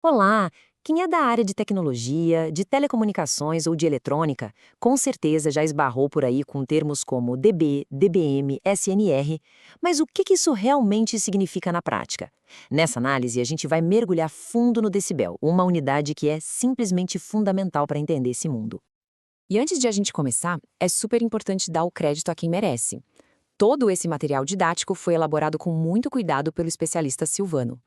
Olá! Quem é da área de tecnologia, de telecomunicações ou de eletrônica, com certeza já esbarrou por aí com termos como dB, dBm, SNR. Mas o que isso realmente significa na prática? Nessa análise, a gente vai mergulhar fundo no decibel, uma unidade que é simplesmente fundamental para entender esse mundo. E antes de a gente começar, é super importante dar o crédito a quem merece. Todo esse material didático foi elaborado com muito cuidado pelo especialista Silvano.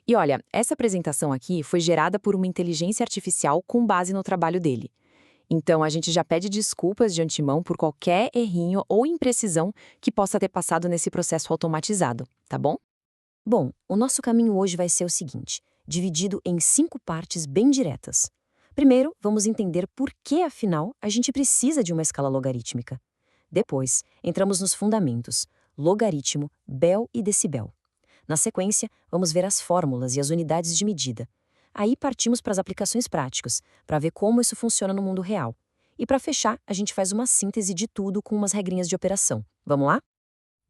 E olha, essa apresentação aqui foi gerada por uma inteligência artificial com base no trabalho dele. Então a gente já pede desculpas de antemão por qualquer errinho ou imprecisão que possa ter passado nesse processo automatizado, tá bom? Bom, o nosso caminho hoje vai ser o seguinte, dividido em 5 partes bem diretas. Primeiro, vamos entender por que, afinal, a gente precisa de uma escala logarítmica. Depois, entramos nos fundamentos, logaritmo, bel e decibel. Na sequência, vamos ver as fórmulas e as unidades de medida. Aí partimos para as aplicações práticas, para ver como isso funciona no mundo real. E para fechar, a gente faz uma síntese de tudo com umas regrinhas de operação. Vamos lá?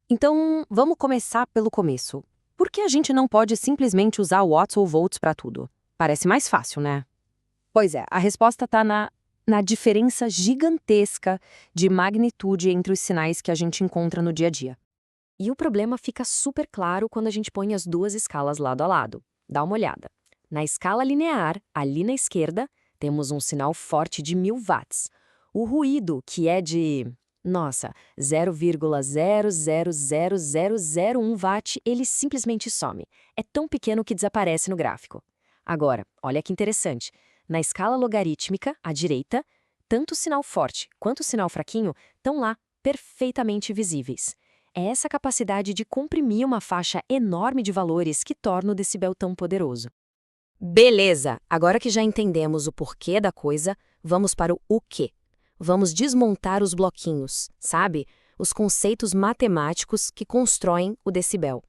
Então, vamos começar pelo começo. Por que a gente não pode simplesmente usar watts ou volts para tudo? Parece mais fácil, né? Pois é, a resposta está na diferença gigantesca de magnitude entre os sinais que a gente encontra no dia a dia. E o problema fica super claro quando a gente põe as duas escalas lado a lado. Dá uma olhada. Na escala linear, ali na esquerda, temos um sinal forte de 1000 watts. O ruído, que é de, nossa, 0,000001 watt, ele simplesmente some. É tão pequeno que desaparece no gráfico. Agora, olha que interessante. Na escala logarítmica, à direita, tanto o sinal forte quanto o sinal fraquinho estão lá, perfeitamente visíveis. É essa capacidade de comprimir uma faixa enorme de valores que torna o decibel tão poderoso. Beleza, agora que já entendemos o porquê da coisa, vamos para o quê. Vamos desmontar os bloquinhos, sabe? Os conceitos matemáticos que constroem o decibel.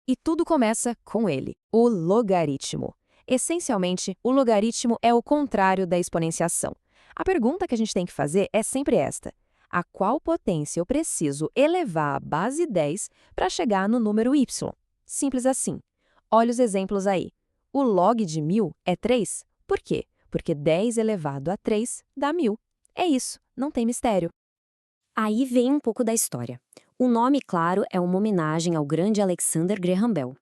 E tudo começa com ele, o logaritmo. Essencialmente, o logaritmo é o contrário da exponenciação. A pergunta que a gente tem que fazer é sempre esta: a qual potência eu preciso elevar a base 10 para chegar no número y? Simples assim. Olha os exemplos aí. O log de 1000 é 3. Por quê? Porque 10 elevado a 3 dá 1000. É isso, não tem mistério. Aí vem um pouco da história. O nome, claro, é uma homenagem ao grande Alexander Graham Bell.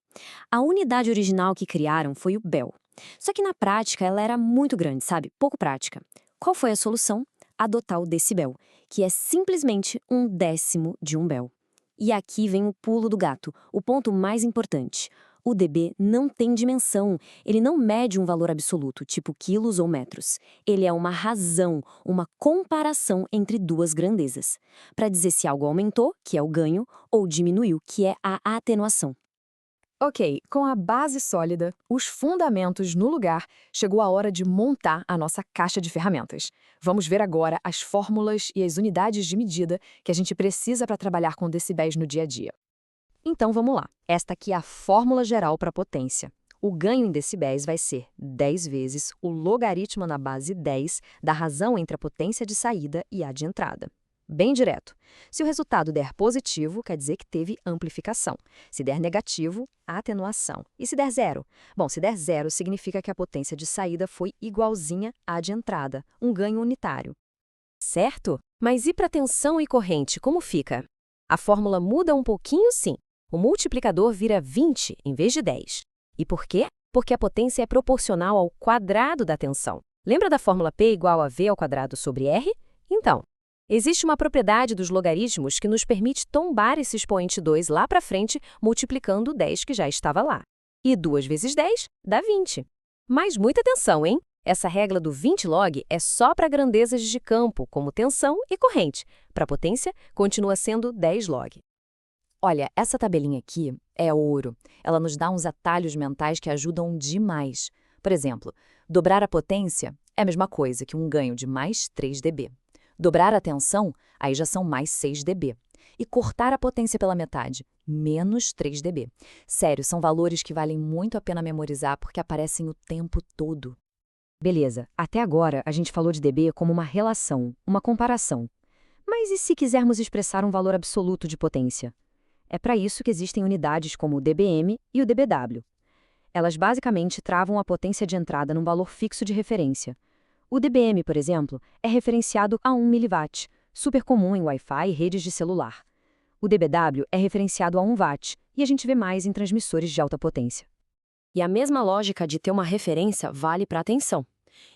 A unidade original que criaram foi o Bell. Só que na prática ela era muito grande, sabe? Pouco prática. Qual foi a solução? Adotar o decibel, que é simplesmente um décimo de um Bell. E aqui vem o pulo do gato, o ponto mais importante. O dB não tem dimensão, ele não mede um valor absoluto, tipo quilos ou metros. Ele é uma razão, uma comparação entre duas grandezas, para dizer se algo aumentou, que é o ganho, ou diminuiu, que é a atenuação. Ok, com a base sólida, os fundamentos no lugar, chegou a hora de montar a nossa caixa de ferramentas. Vamos ver agora as fórmulas e as unidades de medida que a gente precisa para trabalhar com decibéis no dia a dia. Então vamos lá. Esta aqui é a fórmula geral para a potência. O ganho em decibéis vai ser 10 vezes o logaritmo na base 10 da razão entre a potência de saída e a de entrada. Bem direto. Se o resultado der positivo, quer dizer que teve amplificação. Se der negativo, atenuação. E se der zero? Bom, se der zero, significa que a potência de saída foi igualzinha à de entrada, um ganho unitário. Certo? Mas e para tensão e corrente, como fica? A fórmula muda um pouquinho, sim. O multiplicador vira 20 em vez de 10. E por quê? Porque a potência é proporcional ao quadrado da tensão. Lembra da fórmula P igual a V ao quadrado sobre R? Então, existe uma propriedade dos logaritmos que nos permite tombar esse expoente 2 lá para frente, multiplicando o 10 que já estava lá. E 2 vezes 10 dá 20. Mas muita atenção, hein? Essa regra do 20 log é só para grandezas de campo, como tensão e corrente. Para potência, continua sendo 10 log. Olha, essa tabelinha aqui é ouro. Ela nos dá uns atalhos mentais que ajudam demais. Por exemplo, dobrar a potência é a mesma coisa que um ganho de mais 3 dB. Dobrar a tensão, aí já são mais 6 dB. E cortar a potência pela metade, menos 3 dB. Sério, são valores que valem muito a pena memorizar porque aparecem o tempo todo. Beleza, até agora a gente falou de dB como uma relação, uma comparação. Mas e se quisermos expressar um valor absoluto de potência? É para isso que existem unidades como o dBm e o dBw. Elas basicamente travam a potência de entrada num valor fixo de referência. O dBm, por exemplo, é referenciado a 1 mW, super comum em Wi-Fi e redes de celular. O dBW é referenciado a 1 watt, e a gente vê mais em transmissores de alta potência. E a mesma lógica de ter uma referência vale para a tensão.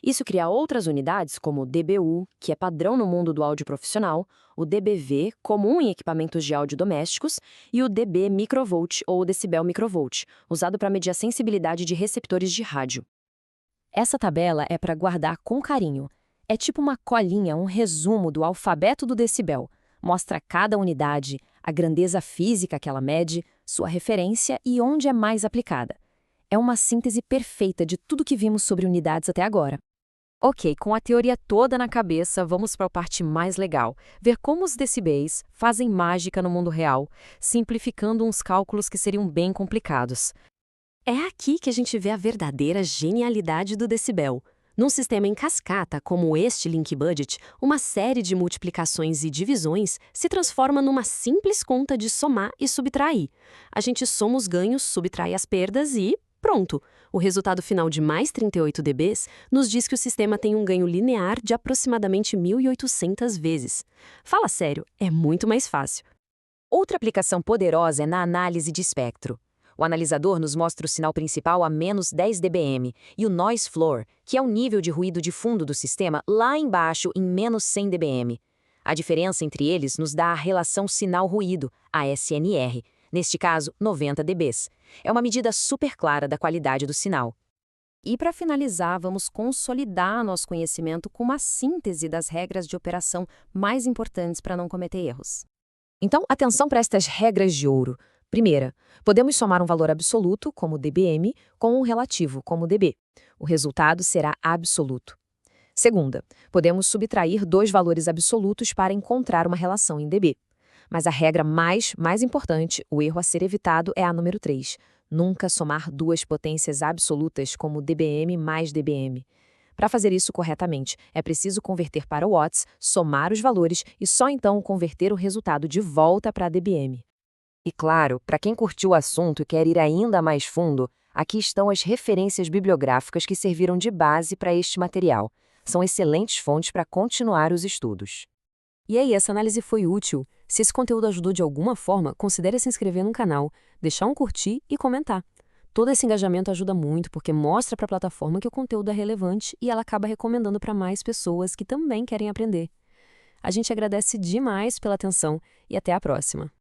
Isso cria outras unidades, como o dBu, que é padrão no mundo do áudio profissional, o dBV, comum em equipamentos de áudio domésticos, e o dB microvolt ou decibel microvolt, usado para medir a sensibilidade de receptores de rádio. Essa tabela é para guardar com carinho. É tipo uma colinha, um resumo do alfabeto do decibel. Mostra cada unidade, a grandeza física que ela mede, sua referência e onde é mais aplicada. É uma síntese perfeita de tudo que vimos sobre unidades até agora. Ok, com a teoria toda na cabeça, vamos para a parte mais legal, ver como os decibéis fazem mágica no mundo real, simplificando uns cálculos que seriam bem complicados. É aqui que a gente vê a verdadeira genialidade do decibel. Num sistema em cascata, como este Link Budget, uma série de multiplicações e divisões se transforma numa simples conta de somar e subtrair. A gente soma os ganhos, subtrai as perdas e pronto! O resultado final de mais 38 dBs nos diz que o sistema tem um ganho linear de aproximadamente 1.800 vezes. Fala sério, é muito mais fácil. Outra aplicação poderosa é na análise de espectro. O analisador nos mostra o sinal principal a menos 10 dBm e o noise floor, que é o nível de ruído de fundo do sistema, lá embaixo em menos 100 dBm. A diferença entre eles nos dá a relação sinal-ruído, a SNR, neste caso 90 dBs. É uma medida super clara da qualidade do sinal. E para finalizar, vamos consolidar nosso conhecimento com uma síntese das regras de operação mais importantes para não cometer erros. Então, atenção para estas regras de ouro. Primeira, podemos somar um valor absoluto, como dBm, com um relativo, como dB. O resultado será absoluto. Segunda, podemos subtrair dois valores absolutos para encontrar uma relação em dB. Mas a regra mais importante, o erro a ser evitado, é a número 3. Nunca somar duas potências absolutas, como dBm mais dBm. Para fazer isso corretamente, é preciso converter para watts, somar os valores e só então converter o resultado de volta para dBm. E claro, para quem curtiu o assunto e quer ir ainda mais fundo, aqui estão as referências bibliográficas que serviram de base para este material. São excelentes fontes para continuar os estudos. E aí, essa análise foi útil? Se esse conteúdo ajudou de alguma forma, considere se inscrever no canal, deixar um curtir e comentar. Todo esse engajamento ajuda muito porque mostra para a plataforma que o conteúdo é relevante e ela acaba recomendando para mais pessoas que também querem aprender. A gente agradece demais pela atenção e até a próxima.